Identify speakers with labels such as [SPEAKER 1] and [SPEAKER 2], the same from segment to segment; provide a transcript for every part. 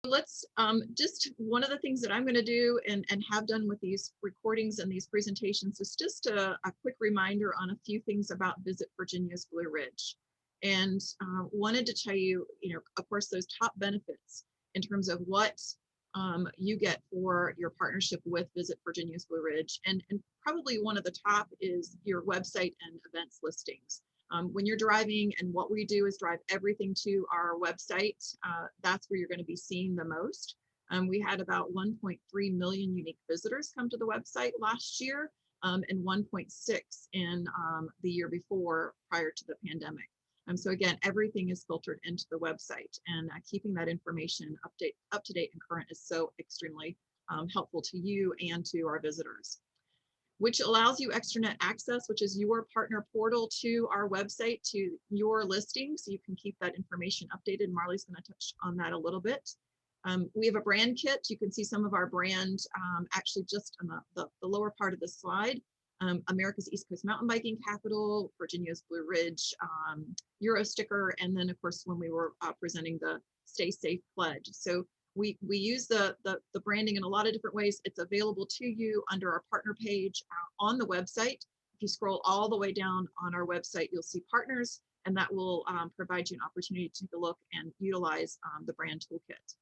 [SPEAKER 1] Let's just one of the things that I'm going to do and have done with these recordings and these presentations is just a quick reminder on a few things about Visit Virginia's Blue Ridge. And wanted to tell you, of course, those top benefits in terms of what you get for your partnership with Visit Virginia's Blue Ridge. And probably one of the top is your website and events listings. When you're driving, and what we do is drive everything to our website, that's where you're going to be seeing the most. We had about 1.3 million unique visitors come to the website last year, and 1.6 in the year before, prior to the pandemic. So again, everything is filtered into the website, and keeping that information up to date and current is so extremely helpful to you and to our visitors, which allows you Extranet access, which is your partner portal to our website, to your listings. So you can keep that information updated. Marley's going to touch on that a little bit. We have a brand kit. You can see some of our brand actually just on the lower part of the slide. America's East Coast Mountain Biking Capital, Virginia's Blue Ridge, Euro sticker, and then of course when we were presenting the Stay Safe pledge. So we use the branding in a lot of different ways. It's available to you under our partner page on the website. If you scroll all the way down on our website, you'll see partners, and that will provide you an opportunity to take a look and utilize the brand toolkit.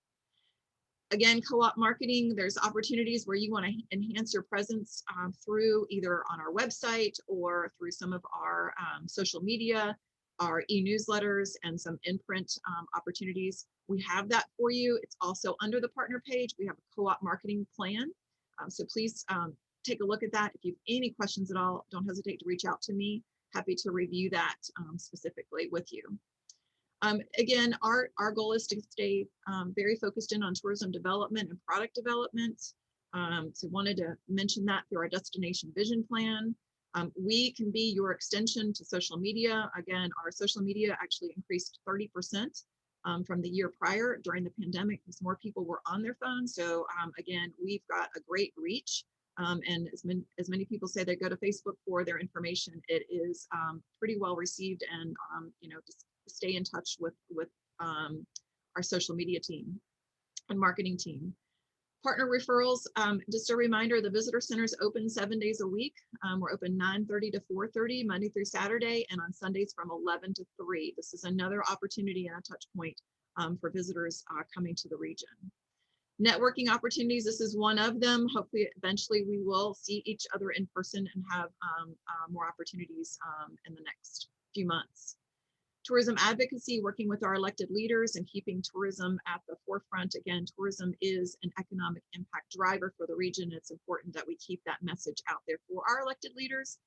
[SPEAKER 1] Again, co-op marketing, there's opportunities where you want to enhance your presence through either on our website or through some of our social media, our e-newsletters, and some in-print opportunities. We have that for you. It's also under the partner page. We have a co-op marketing plan. So please take a look at that. If you have any questions at all, don't hesitate to reach out to me. Happy to review that specifically with you. Again, our goal is to stay very focused in on tourism development and product development. So wanted to mention that through our destination vision plan. We can be your extension to social media. Again, our social media actually increased 30% from the year prior during the pandemic, because more people were on their phones. So again, we've got a great reach. And as many people say they go to Facebook for their information, it is pretty well received, and just stay in touch with our social media team and marketing team. Partner referrals, just a reminder, the visitor center is open 7 days a week. We're open 9:30 to 4:30 Monday through Saturday, and on Sundays from 11 to 3. This is another opportunity and a touch point for visitors coming to the region. Networking opportunities, this is one of them. Hopefully, eventually we will see each other in person and have more opportunities in the next few months. Tourism advocacy, working with our elected leaders and keeping tourism at the forefront. Again, tourism is an economic impact driver for the region. It's important that we keep that message out there for our elected leaders.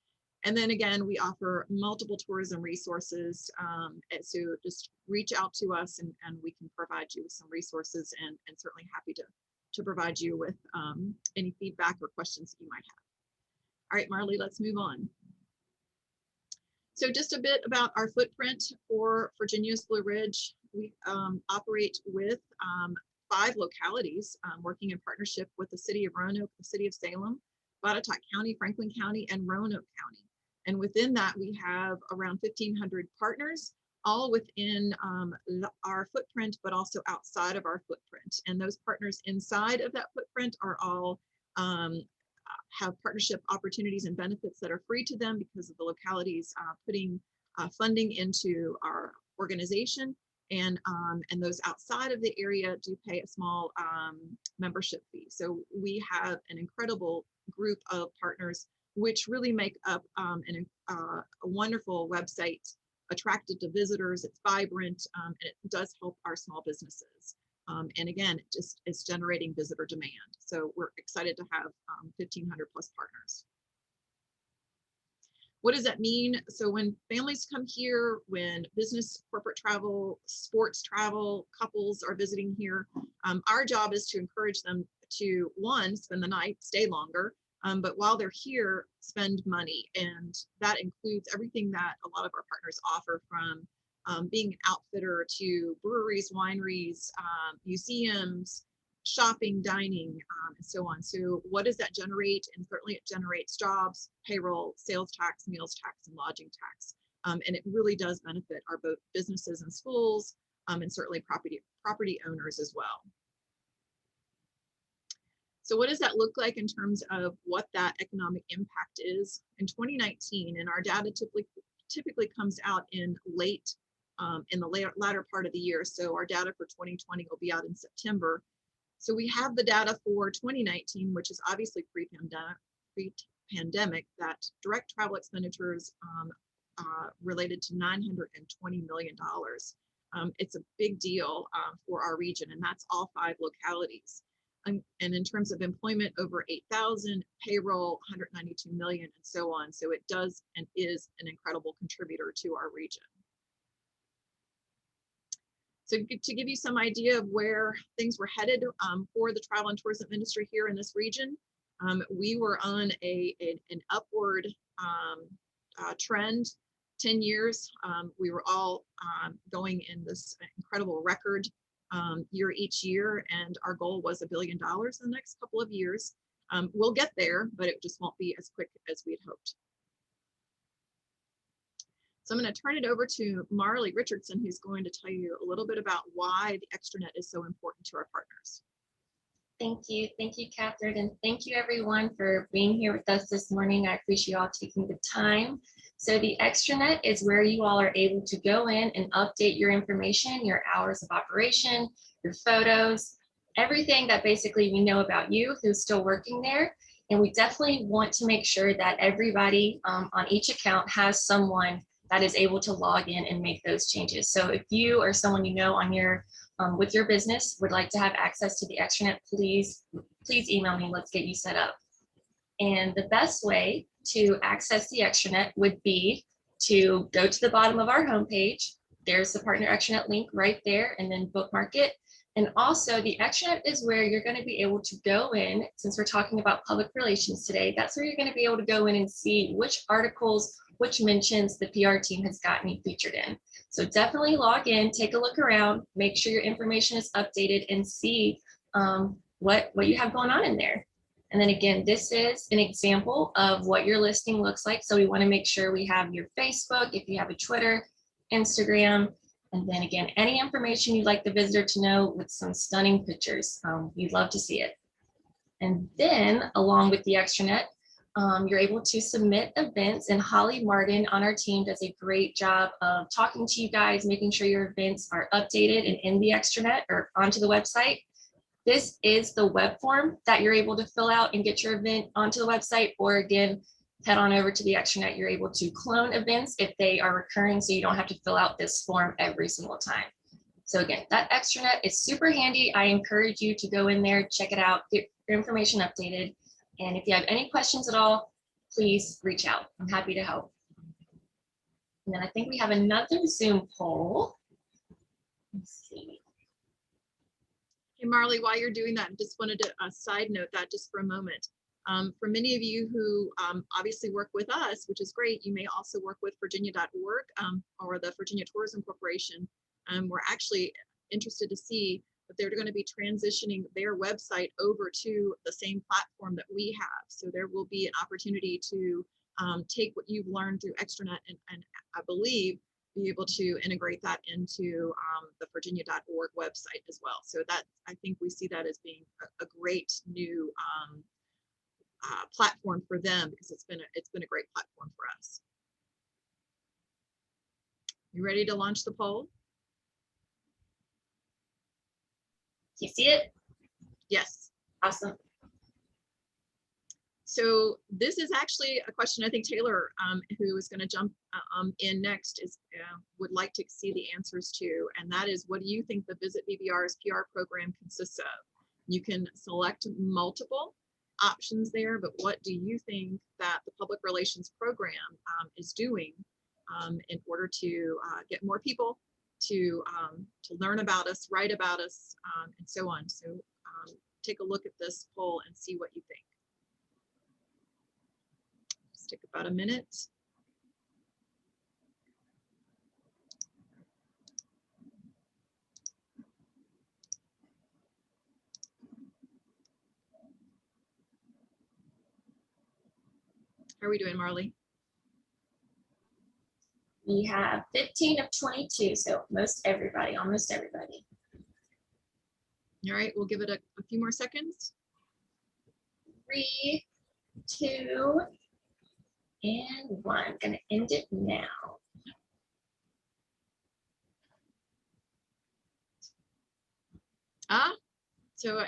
[SPEAKER 1] And then again, we offer multiple tourism resources. So just reach out to us, and we can provide you with some resources, and certainly happy to provide you with any feedback or questions that you might have. All right, Marley, let's move on. So just a bit about our footprint for Virginia's Blue Ridge. We operate with 5 localities, working in partnership with the city of Roanoke, the city of Salem, Botetourt County, Franklin County, and Roanoke County. And within that, we have around 1,500 partners, all within our footprint, but also outside of our footprint. And those partners inside of that footprint are all have partnership opportunities and benefits that are free to them because of the localities putting funding into our organization, and those outside of the area do pay a small membership fee. So we have an incredible group of partners, which really make up a wonderful website, attractive to visitors. It's vibrant, and it does help our small businesses. And again, it just is generating visitor demand. So we're excited to have 1,500 plus partners. What does that mean? So when families come here, when business, corporate travel, sports travel, couples are visiting here, our job is to encourage them to, one, spend the night, stay longer, but while they're here, spend money. And that includes everything that a lot of our partners offer, from being an outfitter to breweries, wineries, museums, shopping, dining, and so on. So what does that generate? And certainly it generates jobs, payroll, sales tax, meals tax, and lodging tax. And it really does benefit our both businesses and schools, and certainly property owners as well. So what does that look like in terms of what that economic impact is in 2019? And our data typically comes out in the latter part of the year. So our data for 2020 will be out in September. So we have the data for 2019, which is obviously pre-pandemic, that direct travel expenditures related to $920 million. It's a big deal for our region, and that's all 5 localities. And in terms of employment, over 8,000, payroll, 192 million, and so on. So it does and is an incredible contributor to our region. So to give you some idea of where things were headed for the travel and tourism industry here in this region, we were on an upward trend. 10 years, we were all going in this incredible record year each year, and our goal was $1 billion in the next couple of years. We'll get there, but it just won't be as quick as we'd hoped. So I'm going to turn it over to Marley Richardson, who's going to tell you a little bit about why the Extranet is so important to our partners.
[SPEAKER 2] Thank you, Catherine, and thank you everyone for being here with us this morning. I appreciate you all taking the time. So the Extranet is where you all are able to go in and update your information, your hours of operation, your photos, everything that basically we know about you who's still working there. And we definitely want to make sure that everybody on each account has someone that is able to log in and make those changes. So if you or someone you know on your with your business would like to have access to the Extranet, please email me. Let's get you set up. And the best way to access the Extranet would be to go to the bottom of our homepage. There's the Partner Extranet link right there, and then bookmark it. And also the Extranet is where you're going to be able to go in, since we're talking about public relations today, that's where you're going to be able to go in and see which articles, which mentions the PR team has gotten you featured in. So definitely log in, take a look around, make sure your information is updated, and see what you have going on in there. And then again, this is an example of what your listing looks like. So we want to make sure we have your Facebook, if you have a Twitter, Instagram, and then again, any information you'd like the visitor to know with some stunning pictures. We'd love to see it. And then along with the Extranet, you're able to submit events, and Holly Martin on our team does a great job of talking to you guys, making sure your events are updated and in the Extranet or onto the website. This is the web form that you're able to fill out and get your event onto the website, or again, head on over to the Extranet. You're able to clone events if they are recurring, so you don't have to fill out this form every single time. So again, that Extranet is super handy. I encourage you to go in there, check it out, get your information updated. And if you have any questions at all, please reach out. I'm happy to help. And then I think we have another Zoom poll. Let's see.
[SPEAKER 1] Hey, Marley, while you're doing that, I just wanted to side note that just for a moment. For many of you who obviously work with us, which is great, you may also work with Virginia.org or the Virginia Tourism Corporation. We're actually interested to see that they're going to be transitioning their website over to the same platform that we have. So there will be an opportunity to take what you've learned through Extranet and I believe be able to integrate that into the Virginia.org website as well. So that, I think we see that as being a great new platform for them, because it's been a great platform for us. You ready to launch the poll?
[SPEAKER 2] Do you see it?
[SPEAKER 1] Yes.
[SPEAKER 2] Awesome.
[SPEAKER 1] So this is actually a question I think Taylor, who is going to jump in next, would like to see the answers to, and that is, what do you think the Visit VBR's PR program consists of? You can select multiple options there, but what do you think that the public relations program is doing in order to get more people to learn about us, write about us, and so on? So take a look at this poll and see what you think. Just take about a minute. How are we doing, Marley?
[SPEAKER 2] We have 15 of 22, so almost everybody.
[SPEAKER 1] All right, we'll give it a few more seconds.
[SPEAKER 2] 3, 2, and 1. I'm going to end it now.
[SPEAKER 1] So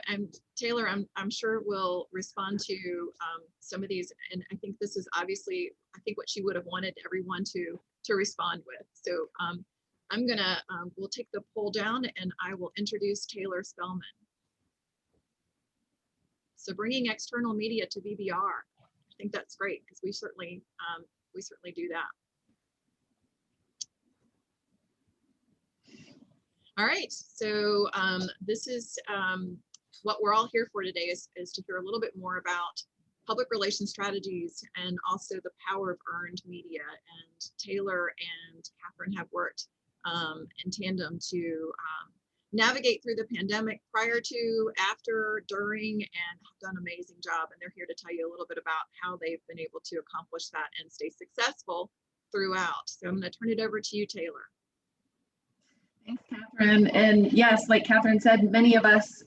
[SPEAKER 1] Taylor, I'm sure will respond to some of these, and I think this is obviously, I think what she would have wanted everyone to respond with. So I'm gonna, we'll take the poll down and I will introduce Taylor Spellman. So bringing external media to VBR, I think that's great because we certainly do that. All right, so this is what we're all here for today is to hear a little bit more about public relations strategies and also the power of earned media. And Taylor and Catherine have worked in tandem to navigate through the pandemic prior to, after, during, and have done an amazing job. And they're here to tell you a little bit about how they've been able to accomplish that and stay successful throughout. So I'm going to turn it over to you, Taylor.
[SPEAKER 3] Thanks, Catherine. And yes, like Catherine said, many of us,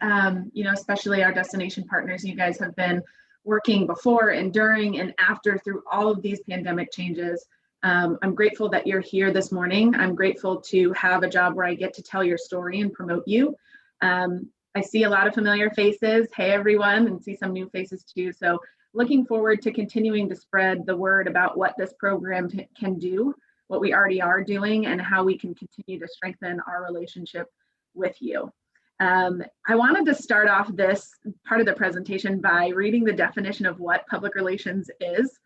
[SPEAKER 3] especially our destination partners, you guys have been working before and during and after through all of these pandemic changes. I'm grateful that you're here this morning. I'm grateful to have a job where I get to tell your story and promote you. I see a lot of familiar faces. Hey, everyone, and see some new faces too. So looking forward to continuing to spread the word about what this program can do, what we already are doing, and how we can continue to strengthen our relationship with you. I wanted to start off this part of the presentation by reading the definition of what public relations is.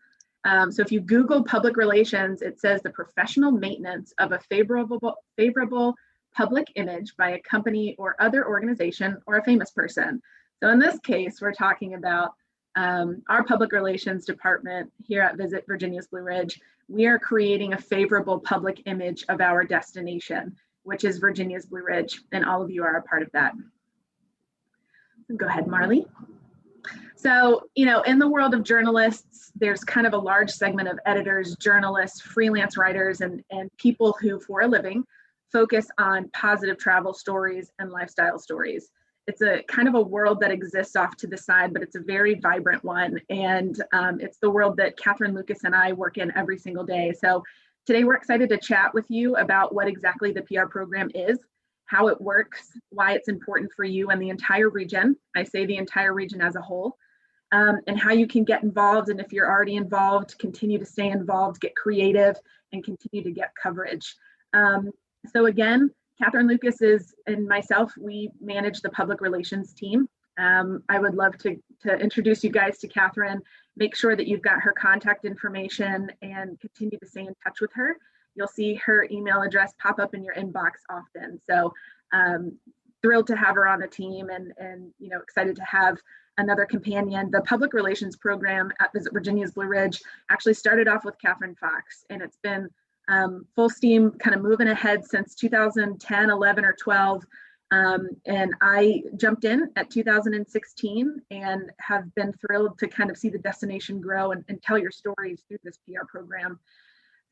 [SPEAKER 3] So if you Google public relations, it says the professional maintenance of a favorable public image by a company or other organization or a famous person. So in this case, we're talking about our public relations department here at Visit Virginia's Blue Ridge. We are creating a favorable public image of our destination, which is Virginia's Blue Ridge, and all of you are a part of that. Go ahead, Marley. So, in the world of journalists, there's kind of a large segment of editors, journalists, freelance writers, and people who, for a living, focus on positive travel stories and lifestyle stories. It's a kind of a world that exists off to the side, but it's a very vibrant one. And it's the world that Catherine Lucas and I work in every single day. So today we're excited to chat with you about what exactly the PR program is, how it works, why it's important for you and the entire region. I say the entire region as a whole, and how you can get involved. And if you're already involved, continue to stay involved, get creative, and continue to get coverage. So again, Catherine Lucas and myself, we manage the public relations team. I would love to introduce you guys to Catherine, make sure that you've got her contact information and continue to stay in touch with her. You'll see her email address pop up in your inbox often. So thrilled to have her on the team and excited to have another companion. The public relations program at Visit Virginia's Blue Ridge actually started off with Catherine Fox, and it's been full steam kind of moving ahead since 2010, 11 or 12. And I jumped in at 2016 and have been thrilled to kind of see the destination grow and tell your stories through this PR program.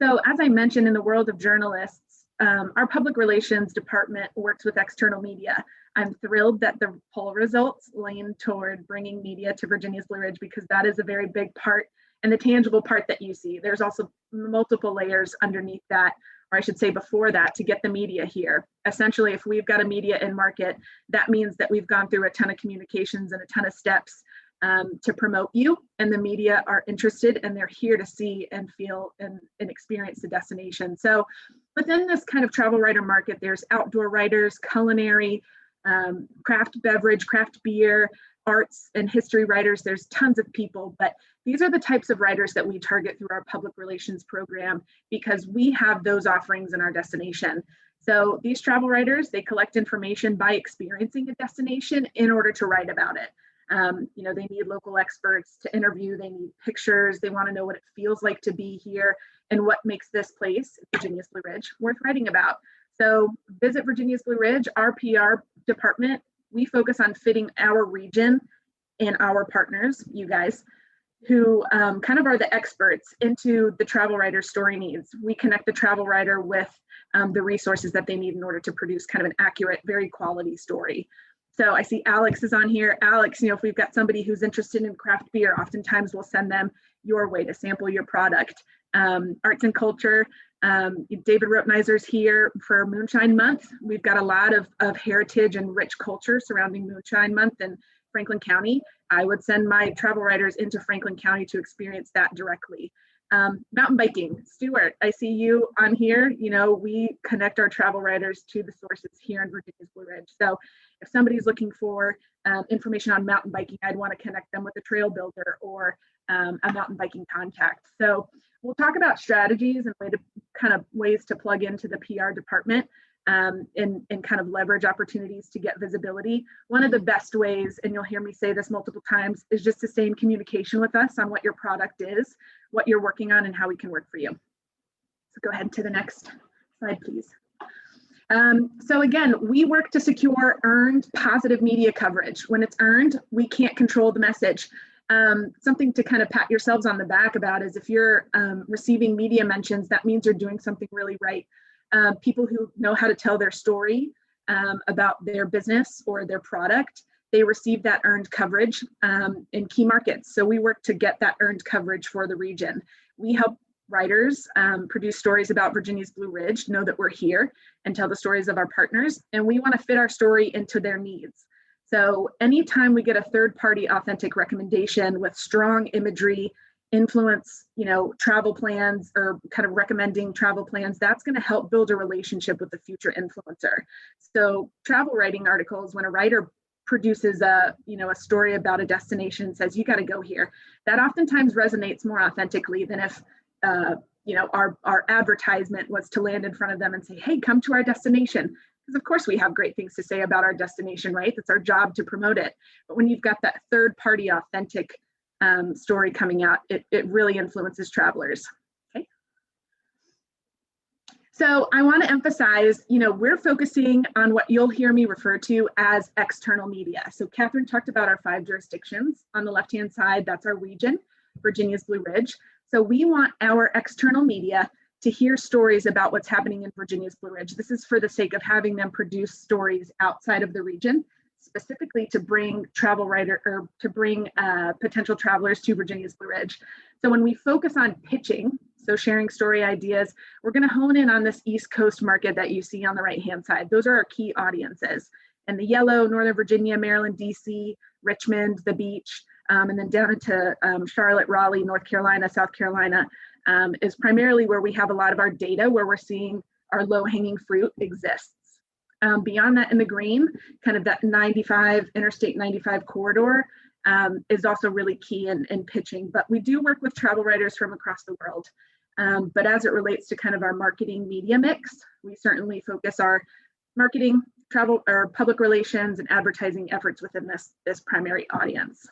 [SPEAKER 3] So as I mentioned, in the world of journalists, our public relations department works with external media. I'm thrilled that the poll results lean toward bringing media to Virginia's Blue Ridge because that is a very big part and the tangible part that you see. There's also multiple layers underneath that, or I should say before that, to get the media here. Essentially, if we've got a media in market, that means that we've gone through a ton of communications and a ton of steps to promote you, and the media are interested and they're here to see and feel and experience the destination. So within this kind of travel writer market, there's outdoor writers, culinary, craft beverage, craft beer, arts and history writers. There's tons of people, but these are the types of writers that we target through our public relations program because we have those offerings in our destination. So these travel writers, they collect information by experiencing a destination in order to write about it. They need local experts to interview, they need pictures, they want to know what it feels like to be here and what makes this place, Virginia's Blue Ridge, worth writing about. So Visit Virginia's Blue Ridge, our PR department, we focus on fitting our region and our partners, you guys, who kind of are the experts into the travel writer's story needs. We connect the travel writer with the resources that they need in order to produce kind of an accurate, very quality story. So I see Alex is on here. Alex, if we've got somebody who's interested in craft beer, oftentimes we'll send them your way to sample your product. Arts and culture, David Roepneiser's here for Moonshine Month. We've got a lot of heritage and rich culture surrounding Moonshine Month in Franklin County. I would send my travel writers into Franklin County to experience that directly. Mountain biking, Stuart, I see you on here. We connect our travel writers to the sources here in Virginia's Blue Ridge. So if somebody's looking for information on mountain biking, I'd want to connect them with a trail builder or a mountain biking contact. So we'll talk about strategies and ways to plug into the PR department and kind of leverage opportunities to get visibility. One of the best ways, and you'll hear me say this multiple times, is just to stay in communication with us on what your product is, what you're working on, and how we can work for you. So go ahead to the next slide, please. So again, we work to secure earned positive media coverage. When it's earned, we can't control the message. Something to kind of pat yourselves on the back about is if you're receiving media mentions, that means you're doing something really right. People who know how to tell their story about their business or their product, they receive that earned coverage in key markets. So we work to get that earned coverage for the region. We help writers produce stories about Virginia's Blue Ridge, know that we're here, and tell the stories of our partners. And we want to fit our story into their needs. So anytime we get a third-party authentic recommendation with strong imagery, influence, travel plans or kind of recommending travel plans, that's going to help build a relationship with the future influencer. So travel writing articles, when a writer produces a story about a destination and says, you got to go here, that oftentimes resonates more authentically than if our advertisement was to land in front of them and say, hey, come to our destination. Because of course we have great things to say about our destination, right? It's our job to promote it. But when you've got that third party authentic story coming out, it really influences travelers. Okay. So I want to emphasize, we're focusing on what you'll hear me refer to as external media. So Catherine talked about our 5 jurisdictions. On the left-hand side, that's our region, Virginia's Blue Ridge. So we want our external media to hear stories about what's happening in Virginia's Blue Ridge. This is for the sake of having them produce stories outside of the region, specifically to bring potential travelers to Virginia's Blue Ridge. So when we focus on pitching, so sharing story ideas, we're going to hone in on this East Coast market that you see on the right-hand side. Those are our key audiences. And the yellow, Northern Virginia, Maryland, DC, Richmond, the beach, and then down into Charlotte, Raleigh, North Carolina, South Carolina, is primarily where we have a lot of our data, where we're seeing our low-hanging fruit exists. Beyond that, in the green, kind of that Interstate 95 corridor is also really key in pitching. But we do work with travel writers from across the world. But as it relates to kind of our marketing media mix, we certainly focus our marketing, travel, or public relations and advertising efforts within this primary audience.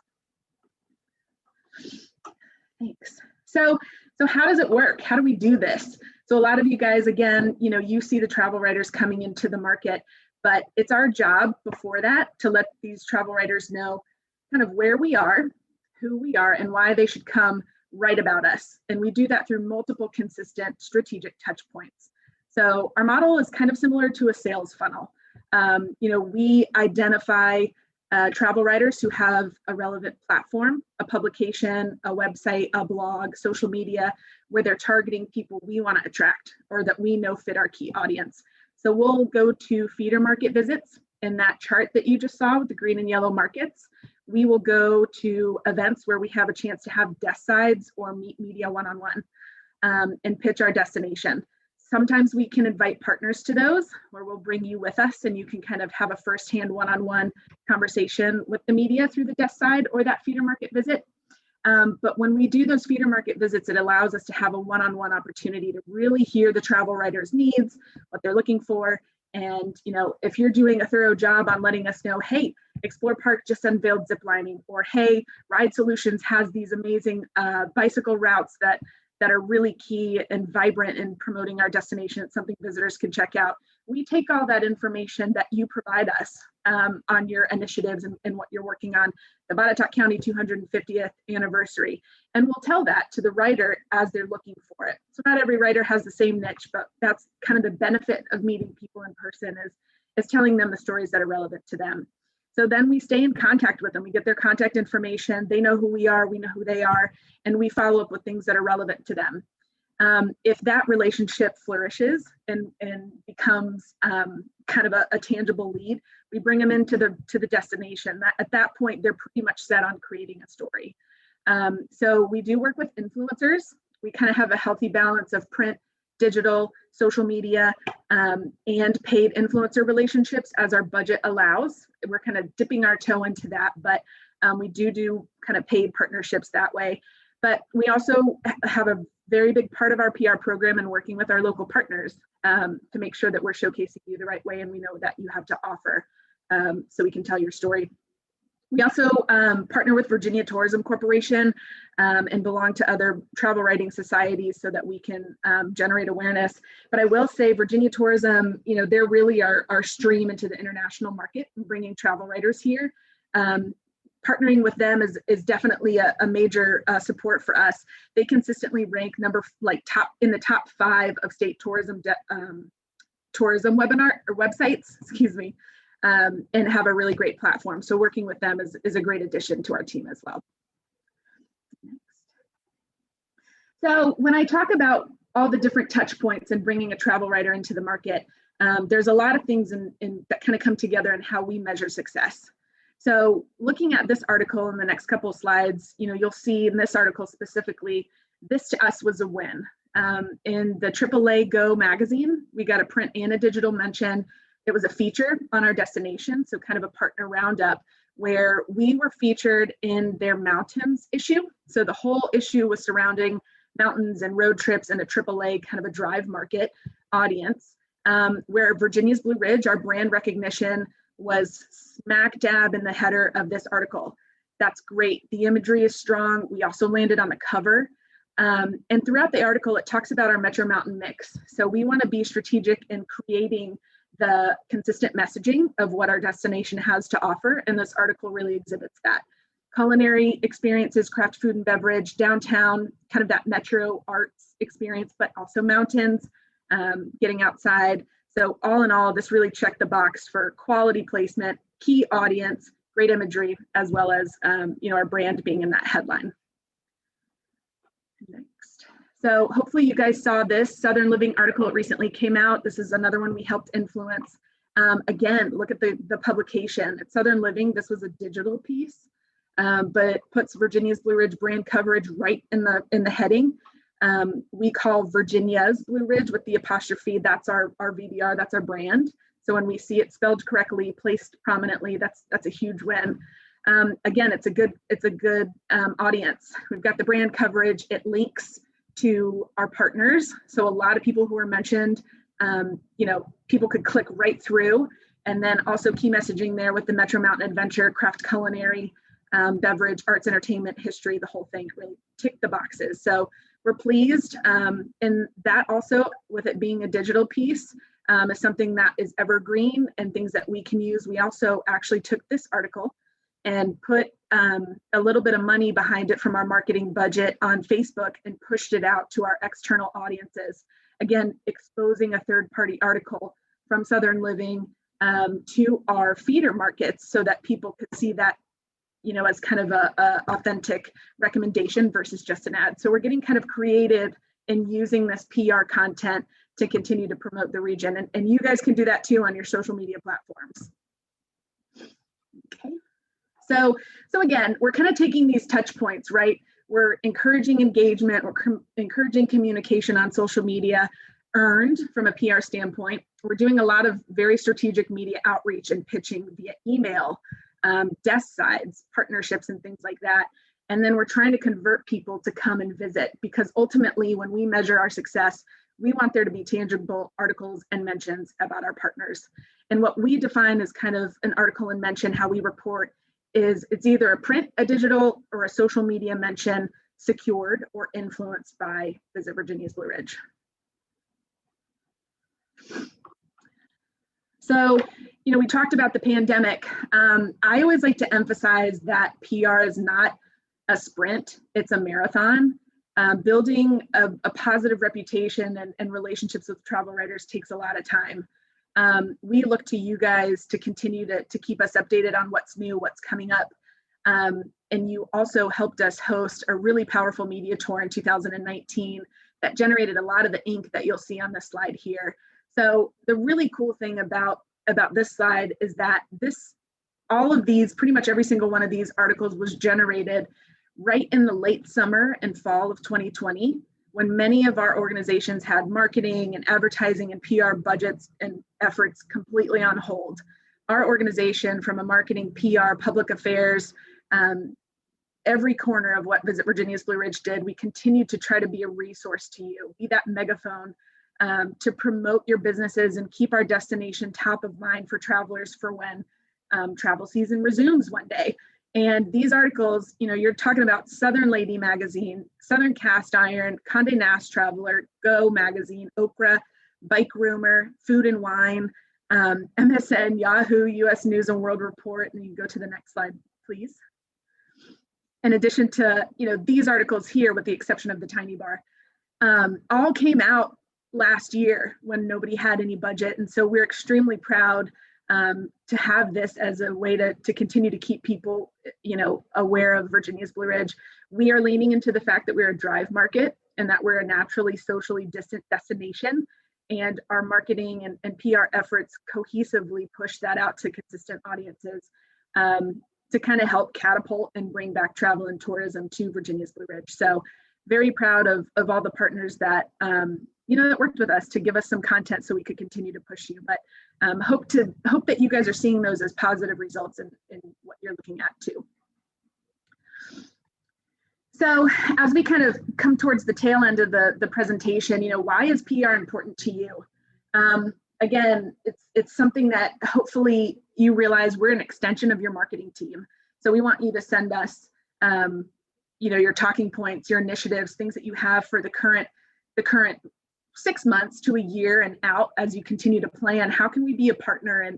[SPEAKER 3] Thanks. So how does it work? How do we do this? So a lot of you guys, again, you see the travel writers coming into the market, but it's our job before that to let these travel writers know kind of where we are, who we are, and why they should come write about us. And we do that through multiple consistent strategic touch points. So our model is kind of similar to a sales funnel. We identify travel writers who have a relevant platform, a publication, a website, a blog, social media, where they're targeting people we want to attract or that we know fit our key audience. So we'll go to feeder market visits in that chart that you just saw with the green and yellow markets. We will go to events where we have a chance to have desk sides or meet media one-on-one and pitch our destination. Sometimes we can invite partners to those where we'll bring you with us and you can kind of have a firsthand one-on-one conversation with the media through the desk side or that feeder market visit. But when we do those feeder market visits, it allows us to have a one-on-one opportunity to really hear the travel writer's needs, what they're looking for. And, if you're doing a thorough job on letting us know, hey, Explore Park just unveiled ziplining, or hey, Ride Solutions has these amazing bicycle routes that are really key and vibrant in promoting our destination. It's something visitors can check out. We take all that information that you provide us on your initiatives and what you're working on, the Botetourt County 250th anniversary, and we'll tell that to the writer as they're looking for it. So not every writer has the same niche, but that's kind of the benefit of meeting people in person is telling them the stories that are relevant to them. So then we stay in contact with them. We get their contact information. They know who we are, we know who they are, and we follow up with things that are relevant to them. If that relationship flourishes and becomes kind of a tangible lead, we bring them into the destination. At that point, they're pretty much set on creating a story. So we do work with influencers. We kind of have a healthy balance of print, digital, social media, and paid influencer relationships as our budget allows. We're kind of dipping our toe into that, but we do kind of paid partnerships that way. But we also have a very big part of our PR program and working with our local partners to make sure that we're showcasing you the right way and we know that you have to offer so we can tell your story. We also partner with Virginia Tourism Corporation and belong to other travel writing societies so that we can generate awareness. But I will say Virginia Tourism, you know, they're really our stream into the international market and bringing travel writers here. Partnering with them is definitely a major support for us. They consistently rank in the top 5 of state tourism webinar or websites, excuse me, and have a really great platform. So working with them is a great addition to our team as well. So when I talk about all the different touch points and bringing a travel writer into the market, there's a lot of things that kind of come together in how we measure success. So looking at this article in the next couple of slides, you know, you'll see in this article specifically, this to us was a win. In the AAA Go magazine, we got a print and a digital mention. It was a feature on our destination, so kind of a partner roundup where we were featured in their mountains issue. So the whole issue was surrounding mountains and road trips and a AAA kind of a drive market audience, where Virginia's Blue Ridge, our brand recognition, was smack dab in the header of this article. That's great. The imagery is strong. We also landed on the cover. And throughout the article, it talks about our Metro Mountain mix. So we want to be strategic in creating the consistent messaging of what our destination has to offer. And this article really exhibits that. Culinary experiences, craft food and beverage, downtown, kind of that metro arts experience, but also mountains, getting outside. So all in all, this really checked the box for quality placement, key audience, great imagery, as well as you know, our brand being in that headline. Next. So hopefully you guys saw this Southern Living article. It recently came out. This is another one we helped influence. Again, look at the publication. At Southern Living, this was a digital piece, but it puts Virginia's Blue Ridge brand coverage right in the heading. We call Virginia's Blue Ridge with the apostrophe. That's our VBR, that's our brand. So when we see it spelled correctly, placed prominently, that's a huge win. Again, it's a good audience. We've got the brand coverage. It links to our partners. So a lot of people who are mentioned, you know, people could click right through, and then also key messaging there with the Metro Mountain Adventure, craft culinary, beverage, arts, entertainment, history, the whole thing really ticked the boxes. So we're pleased. And that also, with it being a digital piece, is something that is evergreen and things that we can use. We also actually took this article and put a little bit of money behind it from our marketing budget on Facebook and pushed it out to our external audiences. Again, exposing a third-party article from Southern Living to our feeder markets so that people could see that, you know, as kind of a authentic recommendation versus just an ad. So we're getting kind of creative in using this PR content to continue to promote the region. And you guys can do that too on your social media platforms. Okay. So again, we're kind of taking these touch points, right? We're encouraging engagement, we're encouraging communication on social media, earned from a PR standpoint. We're doing a lot of very strategic media outreach and pitching via email, desk sides, partnerships, and things like that. And then we're trying to convert people to come and visit, because ultimately when we measure our success, we want there to be tangible articles and mentions about our partners. And what we define as kind of an article and mention, how we report, is it's either a print, a digital, or a social media mention secured or influenced by Visit Virginia's Blue Ridge. So, you know, we talked about the pandemic. I always like to emphasize that PR is not a sprint, it's a marathon. Building a positive reputation and relationships with travel writers takes a lot of time. We look to you guys to continue to keep us updated on what's new, what's coming up. And you also helped us host a really powerful media tour in 2019 that generated a lot of the ink that you'll see on this slide here. So the really cool thing about this slide is that all of these, pretty much every single one of these articles was generated right in the late summer and fall of 2020, when many of our organizations had marketing and advertising and PR budgets and efforts completely on hold. Our organization, from a marketing, PR, public affairs, every corner of what Visit Virginia's Blue Ridge did, we continued to try to be a resource to you, be that megaphone to promote your businesses and keep our destination top of mind for travelers for when travel season resumes one day. And these articles, you're talking about Southern Lady Magazine, Southern Cast Iron, Condé Nast Traveler, Go Magazine, Okra, Bike Rumor, Food and Wine, MSN, Yahoo, US News and World Report, and you can go to the next slide, please. In addition to, these articles here, with the exception of the Tiny Bar, all came out last year when nobody had any budget. And so we're extremely proud to have this as a way to continue to keep people, aware of Virginia's Blue Ridge. We are leaning into the fact that we're a drive market and that we're a naturally socially distant destination. And our marketing and PR efforts cohesively push that out to consistent audiences to kind of help catapult and bring back travel and tourism to Virginia's Blue Ridge. So very proud of all the partners that, that worked with us to give us some content so we could continue to push you. But hope that you guys are seeing those as positive results in what you're looking at too. So as we kind of come towards the tail end of the presentation, why is PR important to you? Again, it's something that hopefully you realize we're an extension of your marketing team. So we want you to send us, your talking points, your initiatives, things that you have for the current 6 months to a year and out as you continue to plan. How can we be a partner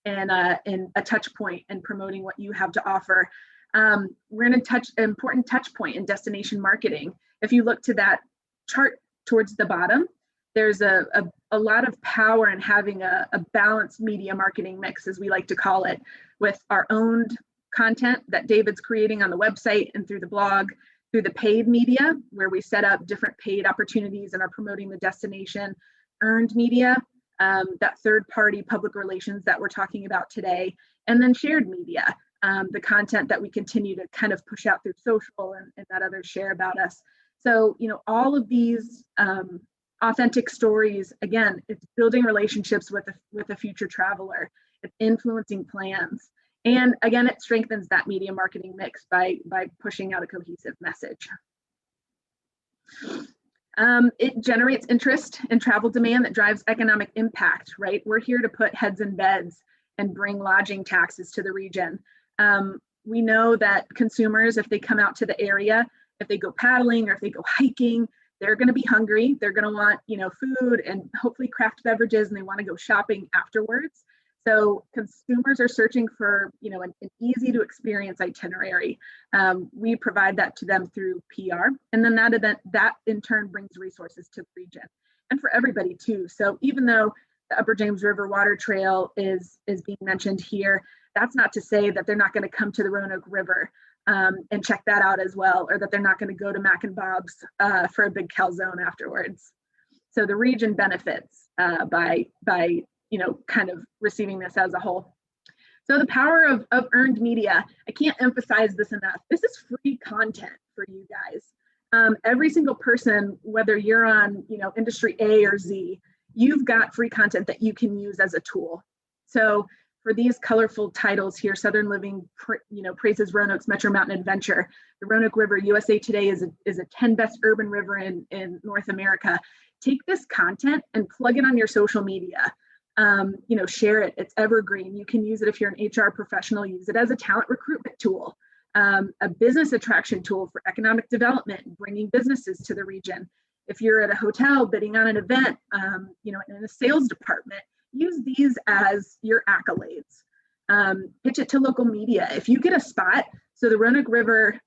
[SPEAKER 3] and a touch point in promoting what you have to offer? We're in an important touch point in destination marketing. If you look to that chart towards the bottom, there's a lot of power in having a balanced media marketing mix, as we like to call it, with our owned content that David's creating on the website and through the blog, through the paid media, where we set up different paid opportunities and are promoting the destination, earned media, that third-party public relations that we're talking about today, and then shared media, the content that we continue to kind of push out through social and that others share about us. So, all of these authentic stories, again, it's building relationships with a future traveler, it's influencing plans. And again, it strengthens that media marketing mix by pushing out a cohesive message. It generates interest and travel demand that drives economic impact, right? We're here to put heads in beds and bring lodging taxes to the region. We know that consumers, if they come out to the area, if they go paddling or if they go hiking, they're going to be hungry. They're going to want, food and hopefully craft beverages, and they want to go shopping afterwards. So consumers are searching for, an easy to experience itinerary. We provide that to them through PR, and then that in turn brings resources to the region and for everybody too. So even though the Upper James River Water Trail is being mentioned here, that's not to say that they're not going to come to the Roanoke River and check that out as well, or that they're not going to go to Mac and Bob's for a big calzone afterwards. So the region benefits by kind of receiving this as a whole. So the power of earned media, I can't emphasize this enough. This is free content for you guys. Every single person, whether you're on, industry A or Z, you've got free content that you can use as a tool. So for these colorful titles here, Southern Living, praises Roanoke's Metro Mountain Adventure. The Roanoke River, USA Today, is a 10 best urban river in North America. Take this content and plug it on your social media. Share it. It's evergreen. You can use it if you're an HR professional. Use it as a talent recruitment tool, a business attraction tool for economic development, bringing businesses to the region. If you're at a hotel bidding on an event, in a sales department, use these as your accolades. Pitch it to local media. If you get a spot, so the Roanoke River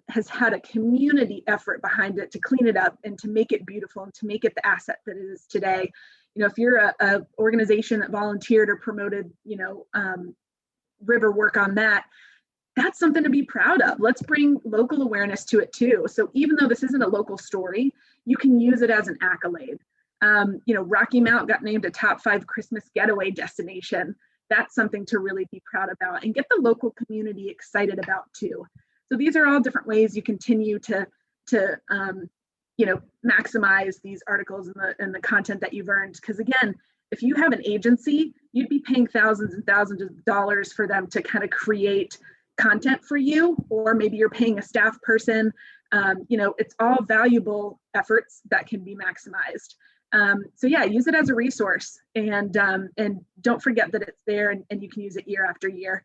[SPEAKER 3] has had a community effort behind it to clean it up and to make it beautiful and to make it the asset that it is today. You know, if you're a organization that volunteered or promoted, river work on that, that's something to be proud of. Let's bring local awareness to it too. So even though this isn't a local story, you can use it as an accolade. Rocky Mount got named a top 5 Christmas getaway destination. That's something to really be proud about and get the local community excited about too. So these are all different ways you continue to maximize these articles and the content that you've earned. Because again, if you have an agency, you'd be paying thousands and thousands of dollars for them to kind of create content for you, or maybe you're paying a staff person. It's all valuable efforts that can be maximized. So yeah, use it as a resource, and don't forget that it's there, and you can use it year after year,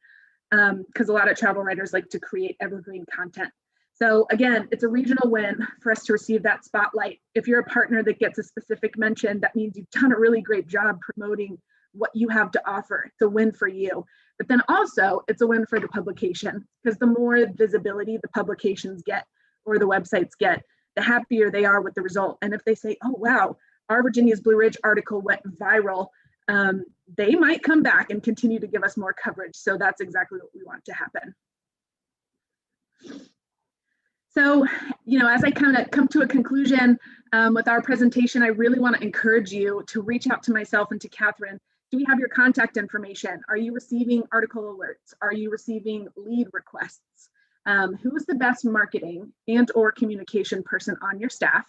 [SPEAKER 3] because a lot of travel writers like to create evergreen content. So again, it's a regional win for us to receive that spotlight. If you're a partner that gets a specific mention, that means you've done a really great job promoting what you have to offer. It's a win for you. But then also it's a win for the publication, because the more visibility the publications get or the websites get, the happier they are with the result. And if they say, oh, wow, our Virginia's Blue Ridge article went viral, they might come back and continue to give us more coverage. So that's exactly what we want to happen. So, as I kind of come to a conclusion with our presentation, I really want to encourage you to reach out to myself and to Catherine. Do we have your contact information? Are you receiving article alerts? Are you receiving lead requests? Who is the best marketing and or communication person on your staff,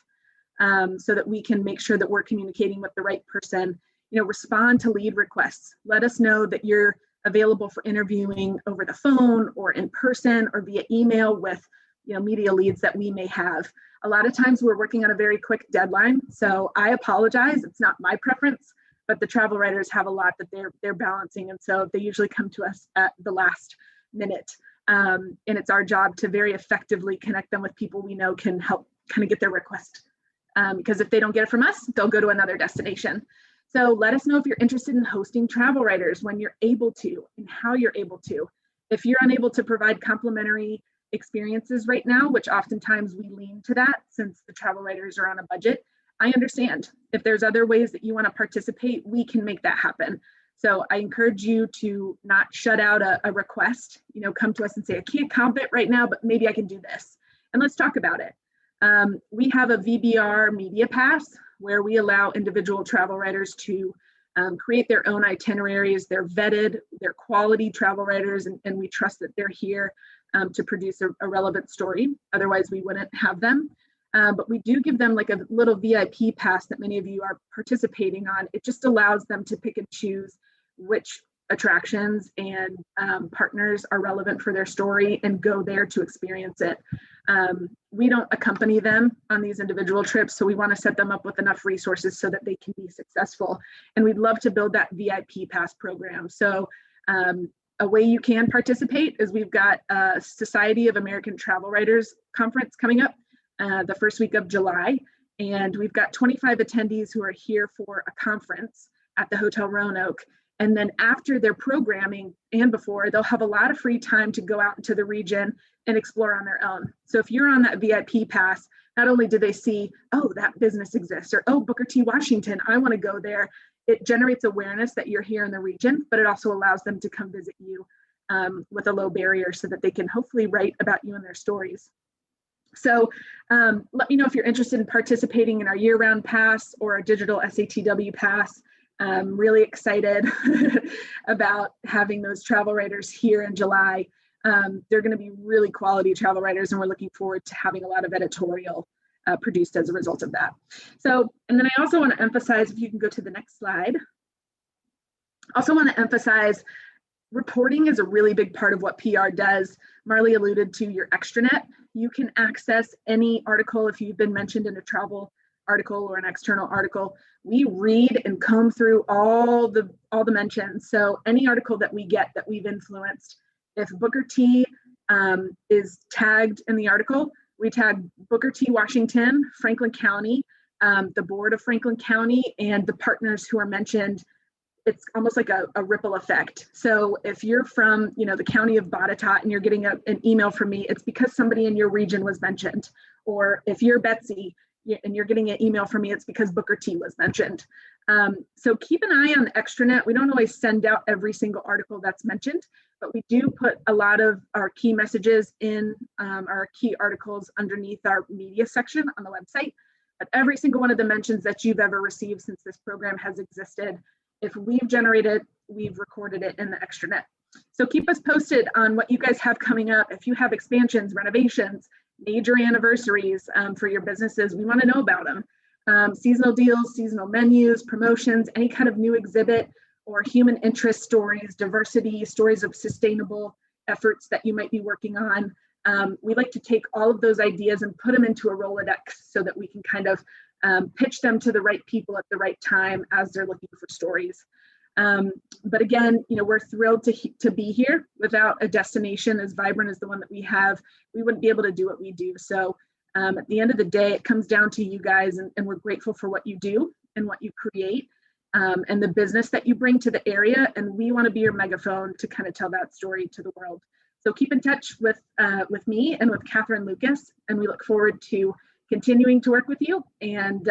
[SPEAKER 3] so that we can make sure that we're communicating with the right person? Respond to lead requests. Let us know that you're available for interviewing over the phone or in person or via email with media leads that we may have. A lot of times we're working on a very quick deadline, so I apologize. It's not my preference, but the travel writers have a lot that they're balancing, and so they usually come to us at the last minute. And it's our job to very effectively connect them with people we know can help kind of get their request. Because if they don't get it from us, they'll go to another destination. So let us know if you're interested in hosting travel writers when you're able to and how you're able to. If you're unable to provide complimentary experiences right now, which oftentimes we lean to that since the travel writers are on a budget, I understand. If there's other ways that you want to participate, we can make that happen. So I encourage you to not shut out a request. Come to us and say, I can't comp it right now, but maybe I can do this. And let's talk about it. We have a Vbr Media Pass where we allow individual travel writers to create their own itineraries. They're vetted, they're quality travel writers, and we trust that they're here to produce a relevant story. Otherwise, we wouldn't have them. But we do give them like a little VIP pass that many of you are participating on. It just allows them to pick and choose which attractions and partners are relevant for their story and go there to experience it. We don't accompany them on these individual trips, so we want to set them up with enough resources so that they can be successful. And we'd love to build that VIP pass program. So a way you can participate is we've got a Society of American Travel Writers conference coming up the first week of July. And we've got 25 attendees who are here for a conference at the Hotel Roanoke. And then after their programming and before, they'll have a lot of free time to go out into the region and explore on their own. So if you're on that VIP pass, not only do they see, oh, that business exists, or, oh, Booker T. Washington, I want to go there. It generates awareness that you're here in the region, but it also allows them to come visit you with a low barrier so that they can hopefully write about you in their stories. So let me know if you're interested in participating in our year-round pass or our digital SATW pass. I'm really excited about having those travel writers here in July. They're going to be really quality travel writers, and we're looking forward to having a lot of editorial produced as a result of that. So, and then I also want to emphasize, if you can go to the next slide, also want to emphasize reporting is a really big part of what PR does. Marley alluded to your extranet. You can access any article if you've been mentioned in a travel article or an external article. We read and comb through all the mentions. So any article that we get that we've influenced, if Booker T is tagged in the article, we tag Booker T. Washington, Franklin County, the board of Franklin County, and the partners who are mentioned. It's almost like a ripple effect. So if you're from, the county of Botetourt and you're getting an email from me, it's because somebody in your region was mentioned. Or if you're Betsy and you're getting an email from me, it's because Booker T was mentioned. So keep an eye on the extranet. We don't always send out every single article that's mentioned, but we do put a lot of our key messages in our key articles underneath our media section on the website. But every single one of the mentions that you've ever received since this program has existed, if we've generated, we've recorded it in the extranet. So keep us posted on what you guys have coming up. If you have expansions, renovations, major anniversaries for your businesses, we want to know about them. Seasonal deals, seasonal menus, promotions, any kind of new exhibit or human interest stories, diversity, stories of sustainable efforts that you might be working on. We like to take all of those ideas and put them into a Rolodex so that we can kind of pitch them to the right people at the right time as they're looking for stories. But again, we're thrilled to be here. Without a destination as vibrant as the one that we have, we wouldn't be able to do what we do. So at the end of the day, it comes down to you guys, and we're grateful for what you do and what you create and the business that you bring to the area. And we want to be your megaphone to kind of tell that story to the world. So keep in touch with me and with Catherine Lucas, and we look forward to continuing to work with you and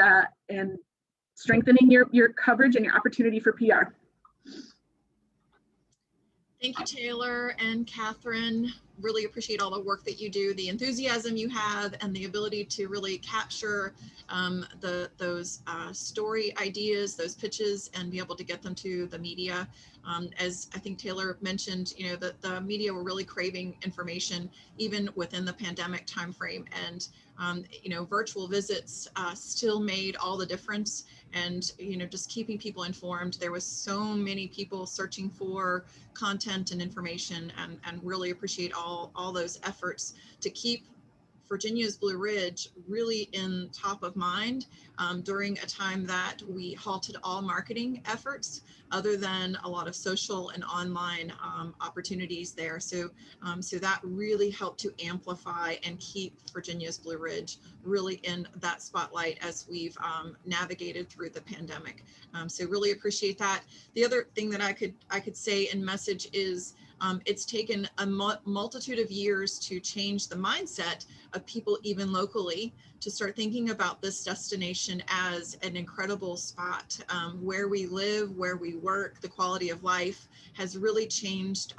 [SPEAKER 3] strengthening your coverage and your opportunity for PR.
[SPEAKER 1] Thank you, Taylor and Catherine. Really appreciate all the work that you do, the enthusiasm you have, and the ability to really capture those story ideas, those pitches, and be able to get them to the media. As I think Taylor mentioned, the media were really craving information even within the pandemic timeframe, and virtual visits still made all the difference. And just keeping people informed. There was so many people searching for content and information, and really appreciate all those efforts to keep Virginia's Blue Ridge really in top of mind during a time that we halted all marketing efforts other than a lot of social and online opportunities there. So that really helped to amplify and keep Virginia's Blue Ridge really in that spotlight as we've navigated through the pandemic. So really appreciate that. The other thing that I could say in message is it's taken a multitude of years to change the mindset of people, even locally, to start thinking about this destination as an incredible spot where we live, where we work. The quality of life has really changed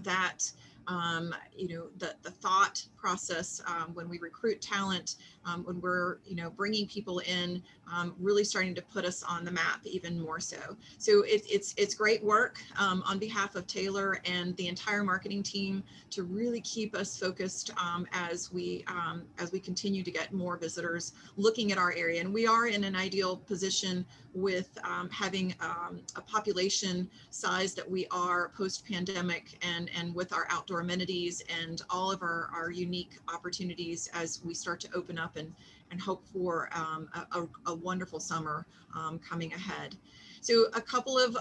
[SPEAKER 1] that. The thought process when we recruit talent, when we're bringing people in, really starting to put us on the map even more so. So it's great work on behalf of Taylor and the entire marketing team to really keep us focused as we continue to get more visitors looking at our area. And we are in an ideal position with having a population size that we are post-pandemic, and with our outdoor amenities and all of our unique opportunities as we start to open up and hope for a wonderful summer coming ahead. So a couple of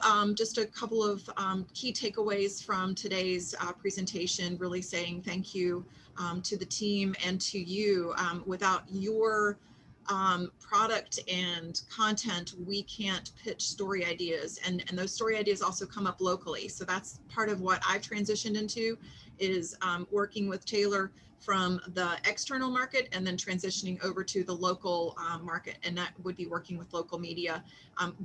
[SPEAKER 1] key takeaways from today's presentation, really saying thank you to the team and to you. Without your product and content, we can't pitch story ideas, and those story ideas also come up locally. So that's part of what I've transitioned into, is working with Taylor from the external market and then transitioning over to the local market, and that would be working with local media.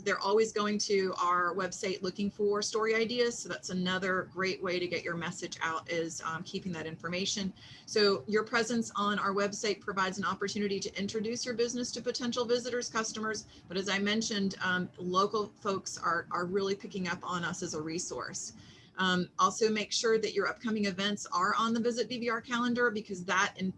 [SPEAKER 1] They're always going to our website looking for story ideas, so that's another great way to get your message out, is keeping that information. So your presence on our website provides an opportunity to introduce your business to potential visitors, customers, but as I mentioned, local folks are really picking up on us as a resource. Also make sure that your upcoming events are on the Visit Vbr calendar, because that in a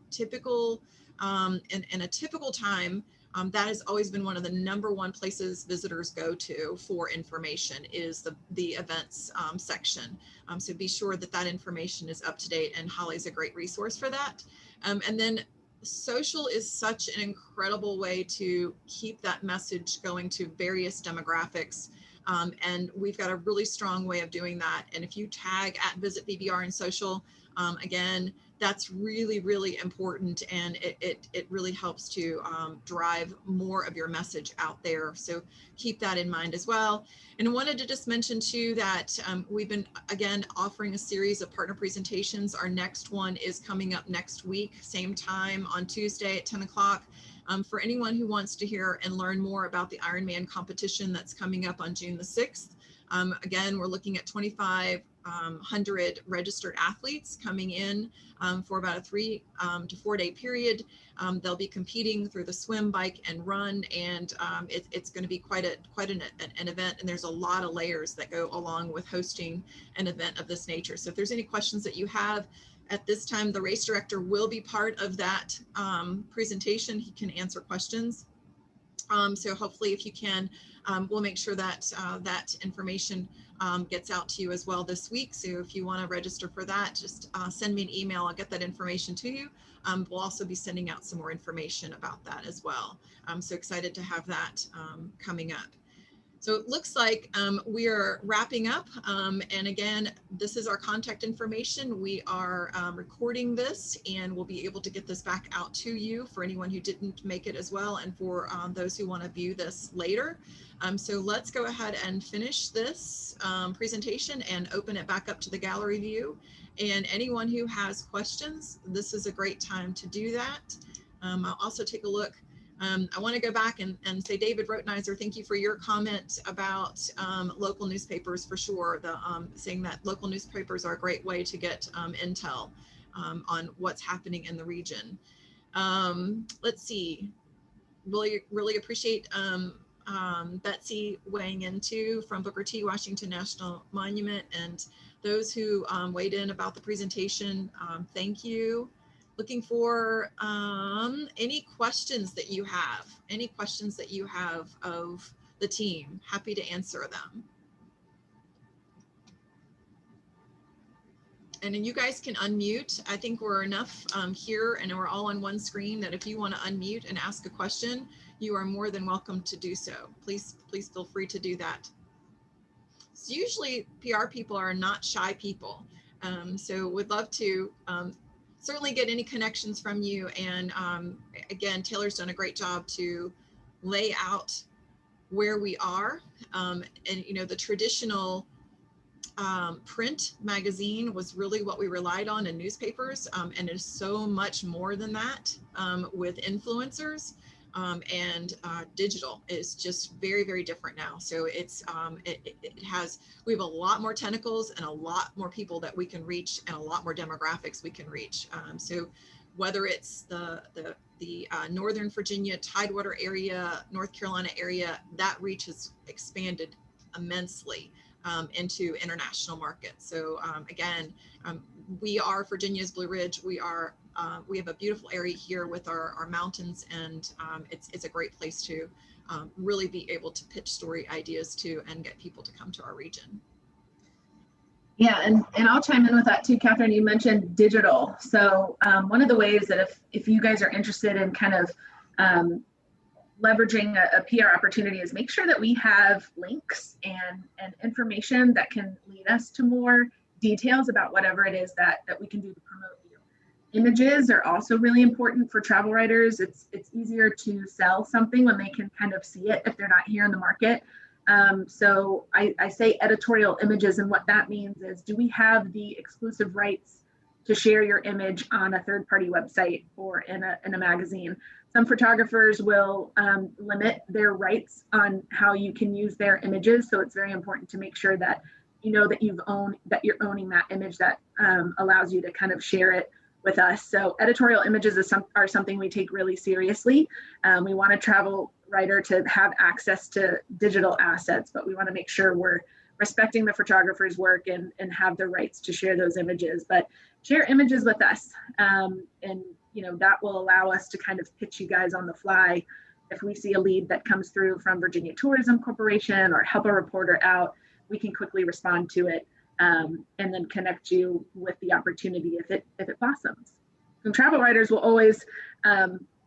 [SPEAKER 1] typical time, that has always been one of the #1 places visitors go to for information, is the events section. So be sure that information is up to date, and Holly's a great resource for that. And then social is such an incredible way to keep that message going to various demographics. And we've got a really strong way of doing that. And if you tag @Visit Vbr in social, again, that's really, really important, and it really helps to drive more of your message out there. So keep that in mind as well. And I wanted to just mention too that we've been, again, offering a series of partner presentations. Our next one is coming up next week, same time on Tuesday at 10 o'clock. For anyone who wants to hear and learn more about the Ironman competition that's coming up on June the 6th, again, we're looking at 2,500 registered athletes coming in for about a 3 to 4 day period. They'll be competing through the swim, bike, and run, and it's going to be quite an event. And there's a lot of layers that go along with hosting an event of this nature. So if there's any questions that you have at this time, the race director will be part of that presentation. He can answer questions. So hopefully, if you can, we'll make sure that that information gets out to you as well this week. So if you want to register for that, just send me an email. I'll get that information to you. We'll also be sending out some more information about that as well. I'm so excited to have that coming up. So it looks like we are wrapping up. And again, this is our contact information. We are recording this, and we'll be able to get this back out to you for anyone who didn't make it as well, and for those who want to view this later. So let's go ahead and finish this presentation and open it back up to the gallery view. And anyone who has questions, this is a great time to do that. I'll also take a look. I want to go back and say, David Rotenizer, thank you for your comment about local newspapers, for sure. Saying that local newspapers are a great way to get intel on what's happening in the region. Let's see. Really appreciate Betsy weighing in too, from Booker T. Washington National Monument, and those who weighed in about the presentation. Thank you. Looking for any questions that you have, of the team. Happy to answer them. And then you guys can unmute. I think we're enough here, and we're all on one screen, that if you want to unmute and ask a question, you are more than welcome to do so. Please feel free to do that. So usually PR people are not shy people. So would love to certainly get any connections from you. And again, Taylor's done a great job to lay out where we are. And you know, the traditional print magazine was really what we relied on in newspapers, and it's so much more than that with influencers. And digital is just very, very different now. So it's we have a lot more tentacles and a lot more people that we can reach, and a lot more demographics we can reach. So whether it's the Northern Virginia, Tidewater area, North Carolina area, that reach has expanded immensely into international markets. So again, we are Virginia's Blue Ridge. We have a beautiful area here with our mountains, and it's a great place to really be able to pitch story ideas to and get people to come to our region.
[SPEAKER 3] Yeah, and I'll chime in with that too, Catherine. You mentioned digital. So one of the ways that if you guys are interested in kind of leveraging a PR opportunity is make sure that we have links and information that can lead us to more details about whatever it is that we can do to promote you. Images are also really important for travel writers. It's easier to sell something when they can kind of see it if they're not here in the market. So I say editorial images, and what that means is, do we have the exclusive rights to share your image on a third-party website or in a magazine? Some photographers will limit their rights on how you can use their images, so it's very important to make sure that you know that you're owning that image that allows you to kind of share it with us. So editorial images are something we take really seriously. We want a travel writer to have access to digital assets, but we want to make sure we're respecting the photographer's work and have the rights to share those images. But share images with us, and you know that will allow us to kind of pitch you guys on the fly. If we see a lead that comes through from Virginia Tourism Corporation or help a reporter out, we can quickly respond to it and then connect you with the opportunity if it blossoms. And travel writers will always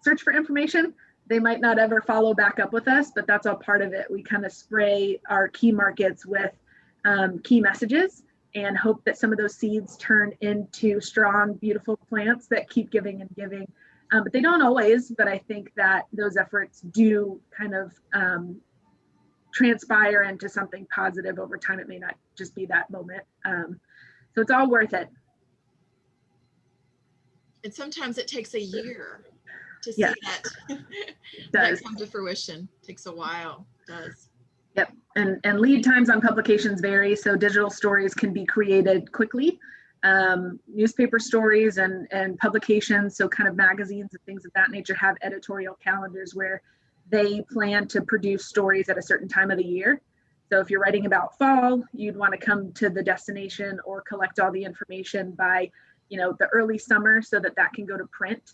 [SPEAKER 3] search for information. They might not ever follow back up with us, but that's all part of it. We kind of spray our key markets with key messages and hope that some of those seeds turn into strong, beautiful plants that keep giving and giving. But they don't always, but I think that those efforts do kind of transpire into something positive over time. It may not just be that moment. So it's all worth it.
[SPEAKER 1] And sometimes it takes a year to see
[SPEAKER 3] Yes.
[SPEAKER 1] that,
[SPEAKER 3] Does.
[SPEAKER 1] that come to fruition. Takes a while. Does.
[SPEAKER 3] Yep, and lead times on publications vary, so digital stories can be created quickly. Newspaper stories and publications, so kind of magazines and things of that nature, have editorial calendars where they plan to produce stories at a certain time of the year. So if you're writing about fall, you'd want to come to the destination or collect all the information by, the early summer, so that can go to print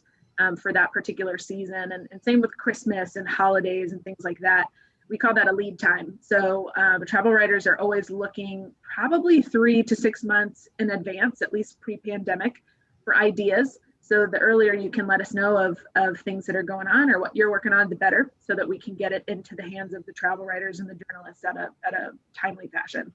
[SPEAKER 3] for that particular season. And same with Christmas and holidays and things like that. We call that a lead time. So travel writers are always looking probably 3 to 6 months in advance, at least pre-pandemic, for ideas. So the earlier you can let us know of things that are going on or what you're working on, the better, so that we can get it into the hands of the travel writers and the journalists at a timely fashion.